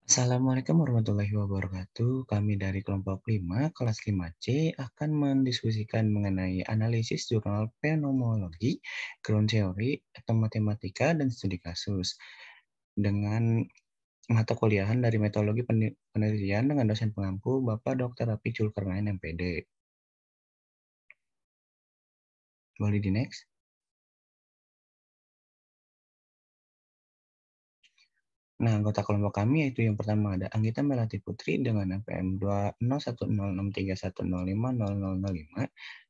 Assalamualaikum warahmatullahi wabarakatuh. Kami dari kelompok 5, kelas 5C akan mendiskusikan mengenai analisis jurnal fenomenologi, ground theory, atau matematika, dan studi kasus. Dengan mata kuliahan dari metodologi penelitian dengan dosen pengampu, Bapak Dr. Rafi Zulkarnain, MPD. Boleh di next? Nah, anggota kelompok kami yaitu yang pertama ada Anggita Melati Putri dengan NPM 2010631050005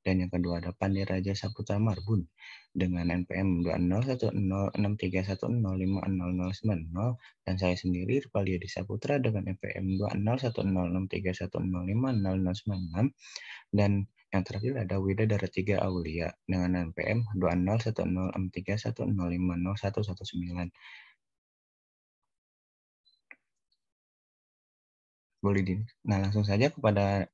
dan yang kedua ada Pandi Raja Saputra Marbun dengan NPM 2010631050090 dan saya sendiri Rupaliadi Saputra dengan NPM 2010631050096 dan yang terakhir ada Wida Daratiga Aulia dengan NPM 2010631050119. Boleh di. Nah, langsung saja kepada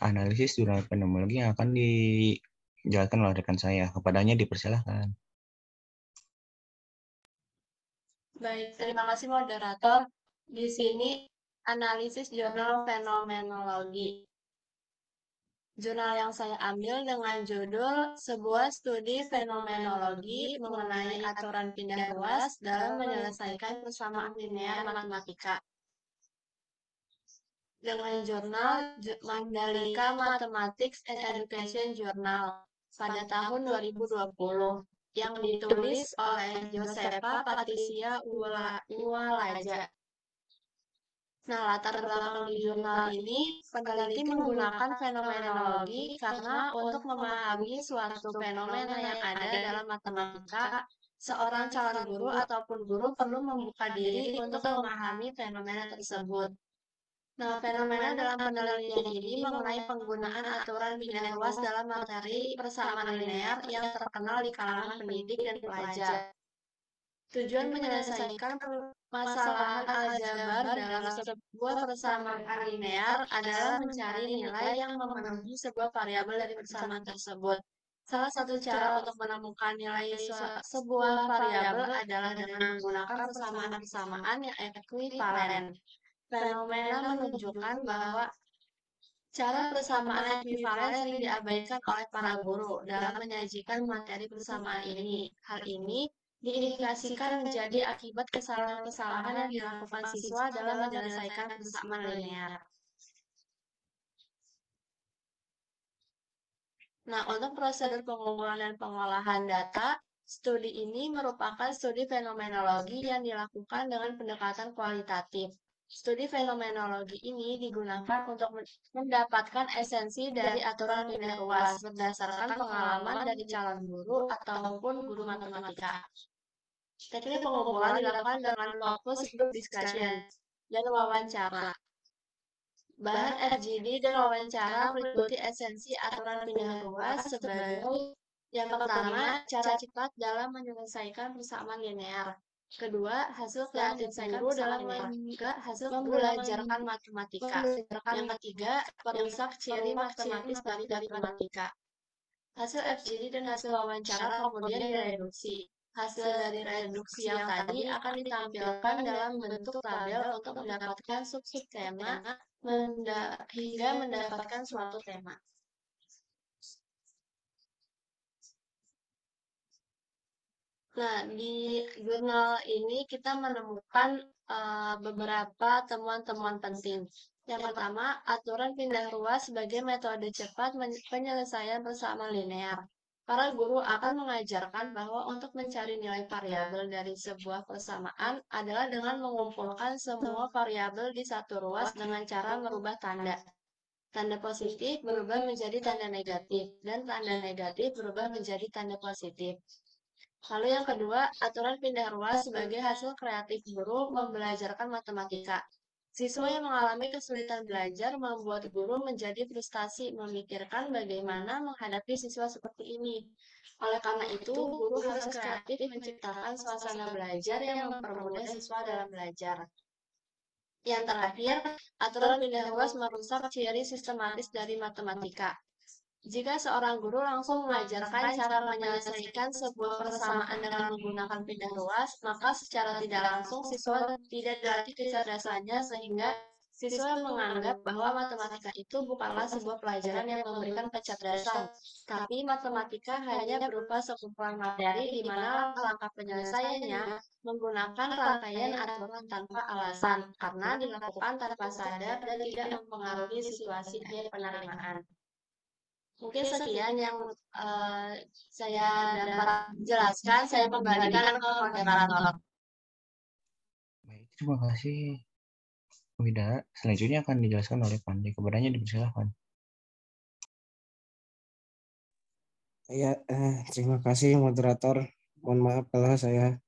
analisis jurnal fenomenologi yang akan dijelaskan oleh rekan saya. Kepadanya dipersilahkan. Baik, terima kasih moderator. Di sini analisis jurnal fenomenologi. Jurnal yang saya ambil dengan judul Sebuah Studi Fenomenologi mengenai aturan pindah ruas dalam menyelesaikan persamaan linear matematika. Dengan jurnal Mandalika Mathematics and Education Journal pada tahun 2020 yang ditulis oleh Josefa Patricia Uwalaja. Nah, latar belakang di jurnal ini, peneliti menggunakan fenomenologi karena untuk memahami suatu fenomena yang ada dalam matematika, seorang calon guru ataupun guru perlu membuka diri untuk memahami fenomena tersebut. Nah, fenomena dalam penelitian ini mengenai penggunaan aturan pindah ruas dalam materi persamaan linear yang terkenal di kalangan pendidik dan pelajar. Tujuan menyelesaikan permasalahan aljabar dalam sebuah persamaan linear adalah mencari nilai yang memenuhi sebuah variabel dari persamaan tersebut. Salah satu cara untuk menemukan nilai sebuah variabel adalah dengan menggunakan persamaan-persamaan yang ekuivalen. Fenomena menunjukkan bahwa cara persamaan ekuivalen sering diabaikan oleh para guru dalam menyajikan materi persamaan ini. Hal ini diindikasikan menjadi akibat kesalahan-kesalahan yang dilakukan siswa dalam menyelesaikan persamaan linear. Nah, untuk prosedur pengumpulan dan pengolahan data, studi ini merupakan studi fenomenologi yang dilakukan dengan pendekatan kualitatif. Studi fenomenologi ini digunakan untuk mendapatkan esensi dari aturan pindah ruas berdasarkan pengalaman dari calon guru ataupun guru matematika. Teknik pengumpulan dilakukan dengan fokus group discussion dan wawancara. Bahan FGD dan wawancara meliputi esensi aturan pindah ruas sebagai yang pertama, cara cepat dalam menyelesaikan persamaan linear. Kedua, hasil kreatif guru dalam membelajarkan matematika. Yang ketiga, perusak ciri matematis dari matematika. Hasil FGD dan hasil wawancara kemudian direduksi. Hasil dari reduksi yang tadi akan ditampilkan dalam bentuk tabel untuk mendapatkan sub-sub tema hingga mendapatkan suatu tema. Nah, di jurnal ini kita menemukan beberapa temuan-temuan penting. Yang pertama, aturan pindah ruas sebagai metode cepat penyelesaian persamaan linear. Para guru akan mengajarkan bahwa untuk mencari nilai variabel dari sebuah persamaan adalah dengan mengumpulkan semua variabel di satu ruas dengan cara merubah tanda. Tanda positif berubah menjadi tanda negatif, dan tanda negatif berubah menjadi tanda positif. Lalu yang kedua, aturan pindah ruas sebagai hasil kreatif guru membelajarkan matematika. Siswa yang mengalami kesulitan belajar membuat guru menjadi frustasi memikirkan bagaimana menghadapi siswa seperti ini. Oleh karena itu, guru harus kreatif menciptakan suasana belajar yang mempermudah siswa dalam belajar. Yang terakhir, aturan pindah ruas merusak ciri sistematis dari matematika. Jika seorang guru langsung mengajarkan cara menyelesaikan sebuah persamaan dengan menggunakan pindah ruas, maka secara tidak langsung siswa tidak dilatih kecerdasannya sehingga siswa menganggap bahwa matematika itu bukanlah sebuah pelajaran yang memberikan kecerdasan, tapi matematika hanya berupa sekumpulan materi di mana langkah-langkah penyelesaiannya menggunakan rangkaian aturan tanpa alasan, karena dilakukan tanpa sadar dan tidak mempengaruhi situasi penerimaan. Mungkin sekian yang saya dapat jelaskan. Saya kembalikan ke moderator. Baik, terima kasih Wida. Selanjutnya akan dijelaskan oleh Pandi. Kepadanya dipersilakan. Ya, terima kasih moderator. Mohon maaf kalau saya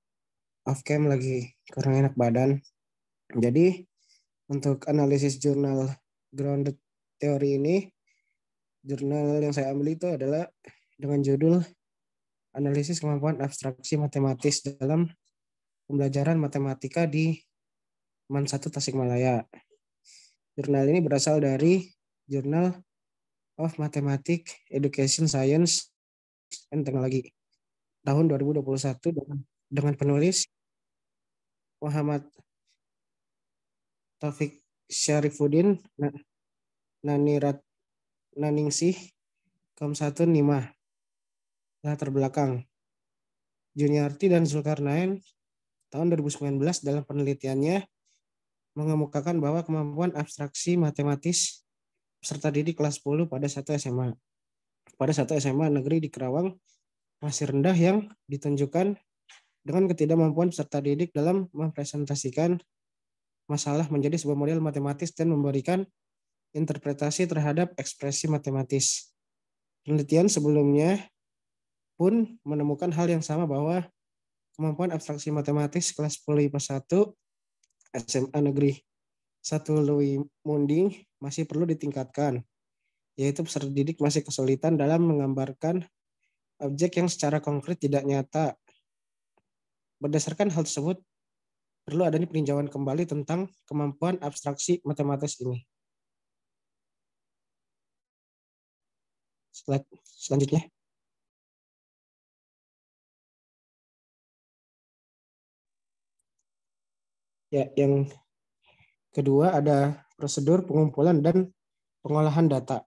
off cam lagi kurang enak badan. Jadi untuk analisis jurnal grounded teori ini, jurnal yang saya ambil itu adalah dengan judul Analisis Kemampuan Abstraksi Matematis dalam Pembelajaran Matematika di MAN 1 Tasikmalaya. Jurnal ini berasal dari Journal of Mathematics, Education, Science, and Technology tahun 2021 dengan penulis Muhammad Taufik Syarifuddin Naningsih Komsatun Nimah. Latar belakang Juniarti dan Zulkarnain tahun 2019 dalam penelitiannya mengemukakan bahwa kemampuan abstraksi matematis peserta didik kelas 10 pada satu SMA negeri di Kerawang masih rendah yang ditunjukkan dengan ketidakmampuan peserta didik dalam mempresentasikan masalah menjadi sebuah model matematis dan memberikan interpretasi terhadap ekspresi matematis. Penelitian sebelumnya pun menemukan hal yang sama bahwa kemampuan abstraksi matematis kelas 10 IPA 1 SMA Negeri 1 Louis Munding masih perlu ditingkatkan, yaitu peserta didik masih kesulitan dalam menggambarkan objek yang secara konkret tidak nyata. Berdasarkan hal tersebut, perlu adanya peninjauan kembali tentang kemampuan abstraksi matematis ini. Slide selanjutnya. Ya, yang kedua ada prosedur pengumpulan dan pengolahan data.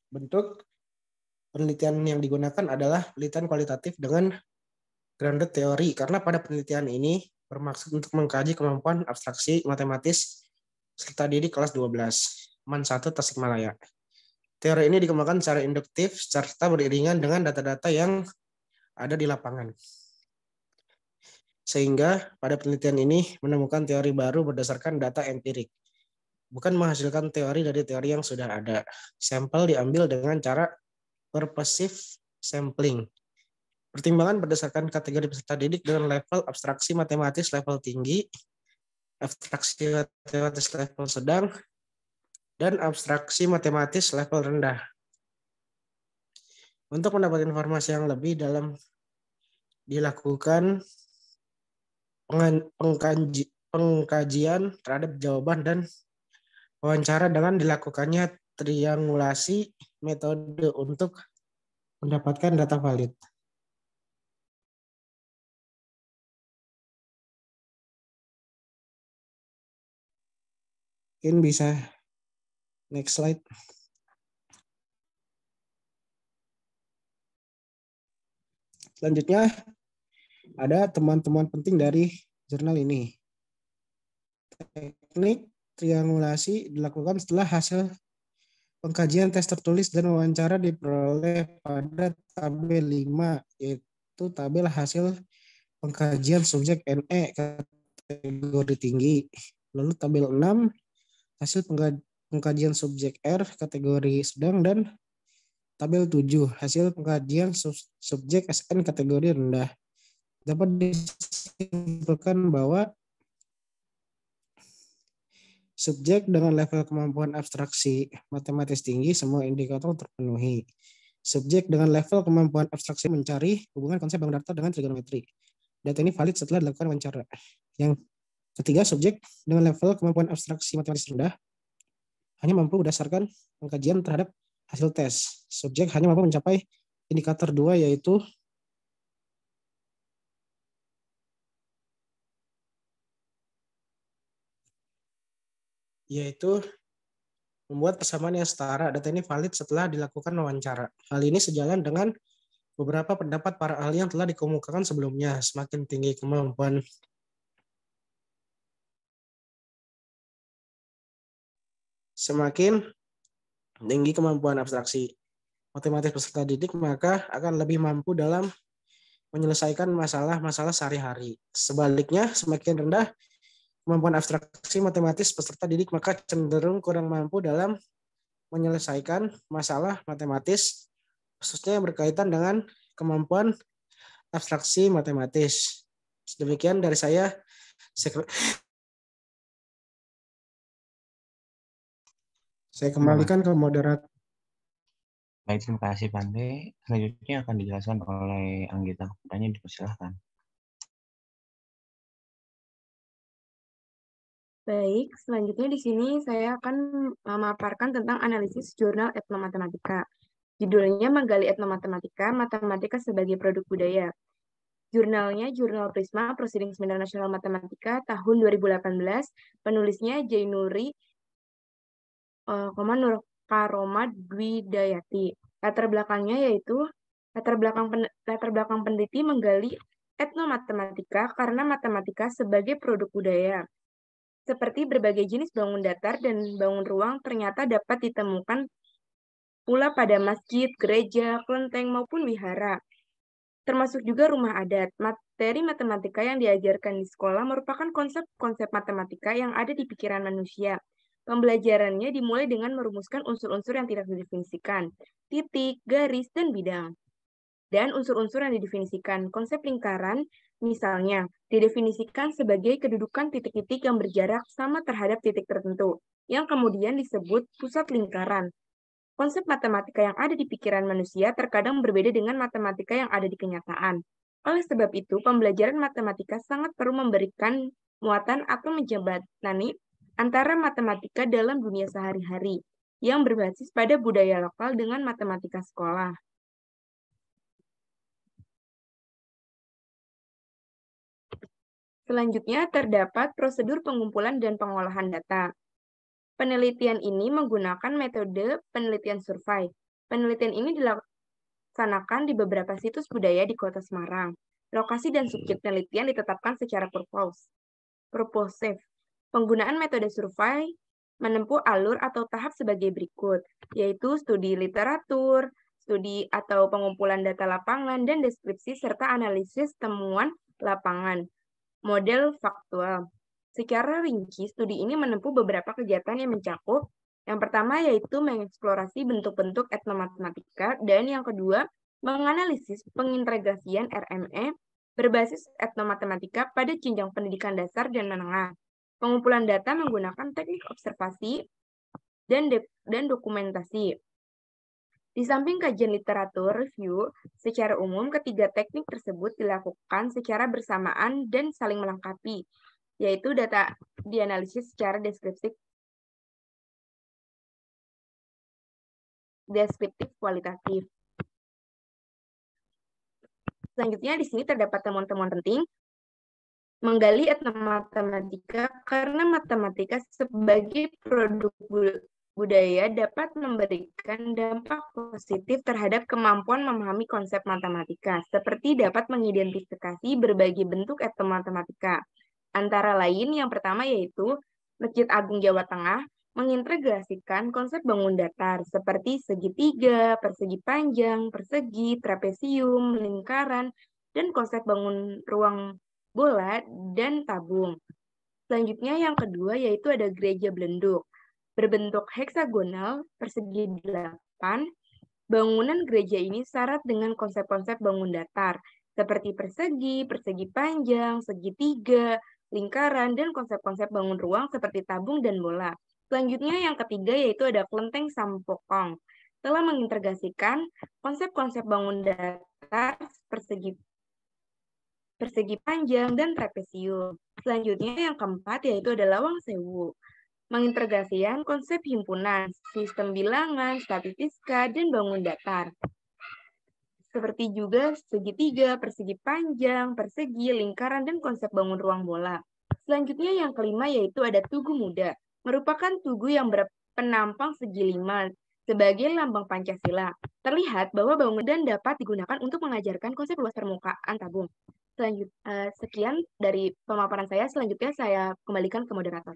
Bentuk penelitian yang digunakan adalah penelitian kualitatif dengan grounded teori, karena pada penelitian ini bermaksud untuk mengkaji kemampuan abstraksi matematis peserta didik kelas 12, MAN 1 Tasikmalaya. Teori ini dikembangkan secara induktif serta beriringan dengan data-data yang ada di lapangan. Sehingga pada penelitian ini menemukan teori baru berdasarkan data empirik, bukan menghasilkan teori dari teori yang sudah ada. Sampel diambil dengan cara purposive sampling. Pertimbangan berdasarkan kategori peserta didik dengan level abstraksi matematis level tinggi, abstraksi matematis level sedang, dan abstraksi matematis level rendah. Untuk mendapat informasi yang lebih dalam dilakukan pengkajian terhadap jawaban dan wawancara dengan dilakukannya triangulasi metode untuk mendapatkan data valid. Mungkin bisa next slide. Selanjutnya ada teman-teman penting dari jurnal ini. Teknik triangulasi dilakukan setelah hasil pengkajian tes tertulis dan wawancara diperoleh pada tabel 5, yaitu tabel hasil pengkajian subjek NE kategori tinggi. Lalu tabel 6 hasil pengkajian subjek R kategori sedang, dan tabel 7 hasil pengkajian subjek SN kategori rendah. Dapat disimpulkan bahwa subjek dengan level kemampuan abstraksi matematis tinggi semua indikator terpenuhi. Subjek dengan level kemampuan abstraksi mencari hubungan konsep bangun data dengan trigonometri. Data ini valid setelah dilakukan wawancara. Yang ketiga, subjek dengan level kemampuan abstraksi matematis rendah hanya mampu berdasarkan pengkajian terhadap hasil tes. Subjek hanya mampu mencapai indikator 2 yaitu membuat persamaan yang setara. Data ini valid setelah dilakukan wawancara. Hal ini sejalan dengan beberapa pendapat para ahli yang telah dikemukakan sebelumnya. Semakin tinggi kemampuan abstraksi matematis peserta didik, maka akan lebih mampu dalam menyelesaikan masalah-masalah sehari-hari. Sebaliknya, semakin rendah kemampuan abstraksi matematis peserta didik, maka cenderung kurang mampu dalam menyelesaikan masalah matematis, khususnya yang berkaitan dengan kemampuan abstraksi matematis. Demikian dari saya. Saya kembalikan ke moderator. Baik, terima kasih Pandey. Selanjutnya akan dijelaskan oleh Anggita. Kepadanya dipersilahkan. Baik, selanjutnya di sini saya akan memaparkan tentang analisis jurnal etnomatematika. Judulnya Menggali Etnomatematika, Matematika sebagai Produk Budaya. Jurnalnya Jurnal Prisma Proceedings International Matematika tahun 2018. Penulisnya Jainuri, Nurkaroma Dwidayati. Latar belakangnya yaitu latar belakang peneliti menggali etnomatematika karena matematika sebagai produk budaya. Seperti berbagai jenis bangun datar dan bangun ruang ternyata dapat ditemukan pula pada masjid, gereja, kelenteng, maupun wihara. Termasuk juga rumah adat. Materi matematika yang diajarkan di sekolah merupakan konsep-konsep matematika yang ada di pikiran manusia. Pembelajarannya dimulai dengan merumuskan unsur-unsur yang tidak didefinisikan, titik, garis, dan bidang. Dan unsur-unsur yang didefinisikan, konsep lingkaran, misalnya, didefinisikan sebagai kedudukan titik-titik yang berjarak sama terhadap titik tertentu, yang kemudian disebut pusat lingkaran. Konsep matematika yang ada di pikiran manusia terkadang berbeda dengan matematika yang ada di kenyataan. Oleh sebab itu, pembelajaran matematika sangat perlu memberikan muatan atau menjembatani antara matematika dalam dunia sehari-hari, yang berbasis pada budaya lokal dengan matematika sekolah. Selanjutnya, terdapat prosedur pengumpulan dan pengolahan data. Penelitian ini menggunakan metode penelitian survei. Penelitian ini dilaksanakan di beberapa situs budaya di Kota Semarang. Lokasi dan subjek penelitian ditetapkan secara purposive. Penggunaan metode survei menempuh alur atau tahap sebagai berikut, yaitu studi literatur, studi atau pengumpulan data lapangan, dan deskripsi serta analisis temuan lapangan. Model faktual. Secara rinci, studi ini menempuh beberapa kegiatan yang mencakup. Yang pertama yaitu mengeksplorasi bentuk-bentuk etnomatematika, dan yang kedua, menganalisis pengintegrasian RME berbasis etnomatematika pada jenjang pendidikan dasar dan menengah. Pengumpulan data menggunakan teknik observasi dan dokumentasi. Di samping kajian literatur review, secara umum ketiga teknik tersebut dilakukan secara bersamaan dan saling melengkapi, yaitu data dianalisis secara deskriptif kualitatif. Selanjutnya di sini terdapat temuan-temuan penting. Menggali etnomatematika karena matematika sebagai produk budaya dapat memberikan dampak positif terhadap kemampuan memahami konsep matematika, seperti dapat mengidentifikasi berbagai bentuk etnomatematika. Antara lain, yang pertama yaitu Masjid Agung Jawa Tengah mengintegrasikan konsep bangun datar seperti segitiga, persegi panjang, persegi, trapesium, lingkaran, dan konsep bangun ruang bola dan tabung. Selanjutnya yang kedua yaitu ada gereja Belenduk. Berbentuk heksagonal, persegi 8, bangunan gereja ini syarat dengan konsep-konsep bangun datar, seperti persegi, persegi panjang, segitiga, lingkaran, dan konsep-konsep bangun ruang seperti tabung dan bola. Selanjutnya yang ketiga yaitu ada kelenteng Sampokong. Telah mengintegrasikan konsep-konsep bangun datar, persegi panjang, dan trapesium. Selanjutnya yang keempat yaitu ada Lawang Sewu. mengintegrasikan konsep himpunan, sistem bilangan, statistika, dan bangun datar. Seperti juga segitiga, persegi panjang, persegi, lingkaran, dan konsep bangun ruang bola. Selanjutnya yang kelima yaitu ada tugu muda, merupakan tugu yang berpenampang segi 5 sebagai lambang Pancasila. Terlihat bahwa bangunan dan dapat digunakan untuk mengajarkan konsep luas permukaan tabung. Sekian dari pemaparan saya, selanjutnya saya kembalikan ke moderator.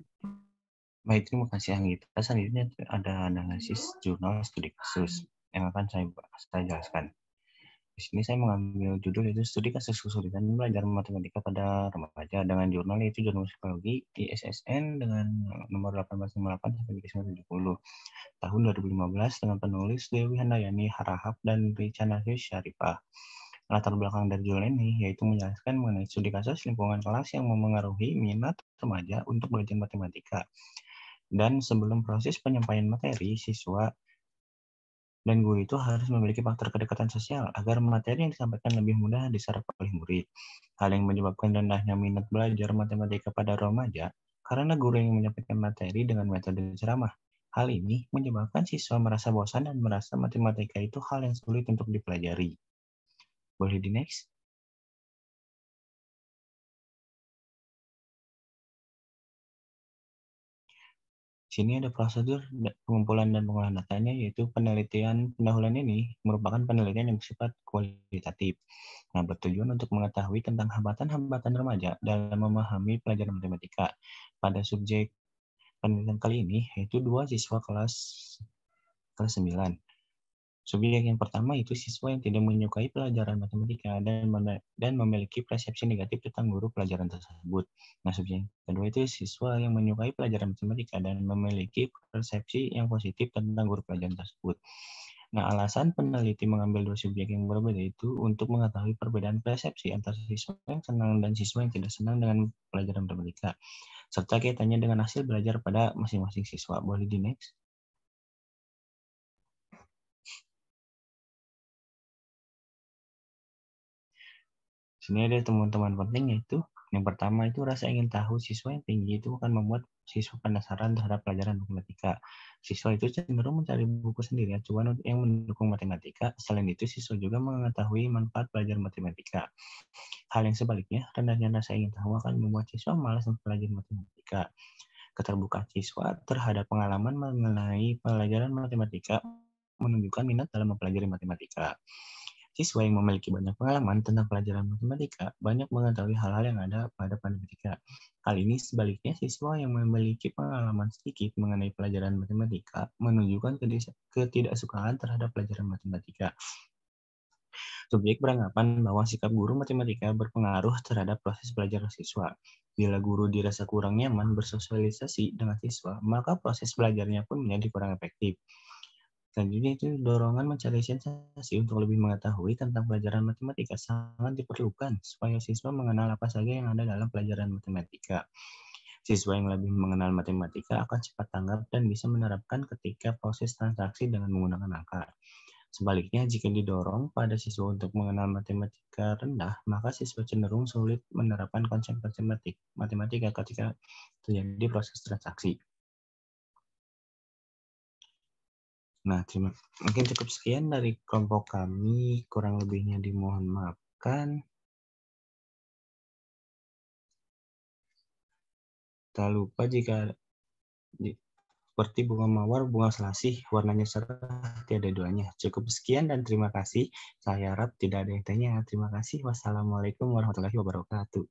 Baik, terima kasih Anggita. Selanjutnya ada analisis jurnal studi kasus yang akan saya jelaskan. Di sini saya mengambil judul itu studi kasus kesulitan belajar matematika pada remaja dengan jurnal yaitu Jurnal Psikologi ISSN dengan nomor 1858 sampai 1970 tahun 2015 dengan penulis Dewi Handayani Harahap dan Richanasius Syarifah. Latar belakang dari jurnal ini yaitu menjelaskan mengenai studi kasus lingkungan kelas yang memengaruhi minat remaja untuk belajar matematika. Dan sebelum proses penyampaian materi, siswa dan guru itu harus memiliki faktor kedekatan sosial agar materi yang disampaikan lebih mudah diserap oleh murid. Hal yang menyebabkan rendahnya minat belajar matematika pada remaja karena guru yang menyampaikan materi dengan metode ceramah. Hal ini menyebabkan siswa merasa bosan dan merasa matematika itu hal yang sulit untuk dipelajari. Boleh di next? Di sini ada prosedur pengumpulan dan pengolahan datanya, yaitu penelitian pendahuluan ini merupakan penelitian yang bersifat kualitatif. Nah, bertujuan untuk mengetahui tentang hambatan-hambatan remaja dalam memahami pelajaran matematika. Pada subjek penelitian kali ini, yaitu 2 siswa kelas 9. Subjek yang pertama itu siswa yang tidak menyukai pelajaran matematika dan memiliki persepsi negatif tentang guru pelajaran tersebut. Nah, subjek yang kedua itu siswa yang menyukai pelajaran matematika dan memiliki persepsi yang positif tentang guru pelajaran tersebut. Nah, alasan peneliti mengambil 2 subjek yang berbeda itu untuk mengetahui perbedaan persepsi antara siswa yang senang dan siswa yang tidak senang dengan pelajaran matematika, serta kaitannya dengan hasil belajar pada masing-masing siswa. Boleh di next? Sini ada teman-teman penting yaitu yang pertama itu rasa ingin tahu siswa yang tinggi itu akan membuat siswa penasaran terhadap pelajaran matematika. Siswa itu cenderung mencari buku sendiri acuan yang mendukung matematika. Selain itu, siswa juga mengetahui manfaat belajar matematika. Hal yang sebaliknya, rendahnya rasa ingin tahu akan membuat siswa malas mempelajari matematika. Keterbukaan siswa terhadap pengalaman mengenai pelajaran matematika menunjukkan minat dalam mempelajari matematika. Siswa yang memiliki banyak pengalaman tentang pelajaran matematika banyak mengetahui hal-hal yang ada pada matematika. Hal ini sebaliknya, siswa yang memiliki pengalaman sedikit mengenai pelajaran matematika menunjukkan ketidaksukaan terhadap pelajaran matematika. Subjek beranggapan bahwa sikap guru matematika berpengaruh terhadap proses belajar siswa. Bila guru dirasa kurang nyaman bersosialisasi dengan siswa, maka proses belajarnya pun menjadi kurang efektif. Selanjutnya itu dorongan mencari sensasi untuk lebih mengetahui tentang pelajaran matematika sangat diperlukan supaya siswa mengenal apa saja yang ada dalam pelajaran matematika. Siswa yang lebih mengenal matematika akan cepat tanggap dan bisa menerapkan ketika proses transaksi dengan menggunakan angka. Sebaliknya, jika didorong pada siswa untuk mengenal matematika rendah, maka siswa cenderung sulit menerapkan konsep-konsep matematika ketika terjadi proses transaksi. Nah, mungkin cukup sekian dari kelompok kami. Kurang lebihnya dimohon maafkan. Tak lupa jika seperti bunga mawar, bunga selasih, warnanya cerah, tiada duanya. Cukup sekian dan terima kasih. Saya harap tidak ada yang tanya. Terima kasih. Wassalamualaikum warahmatullahi wabarakatuh.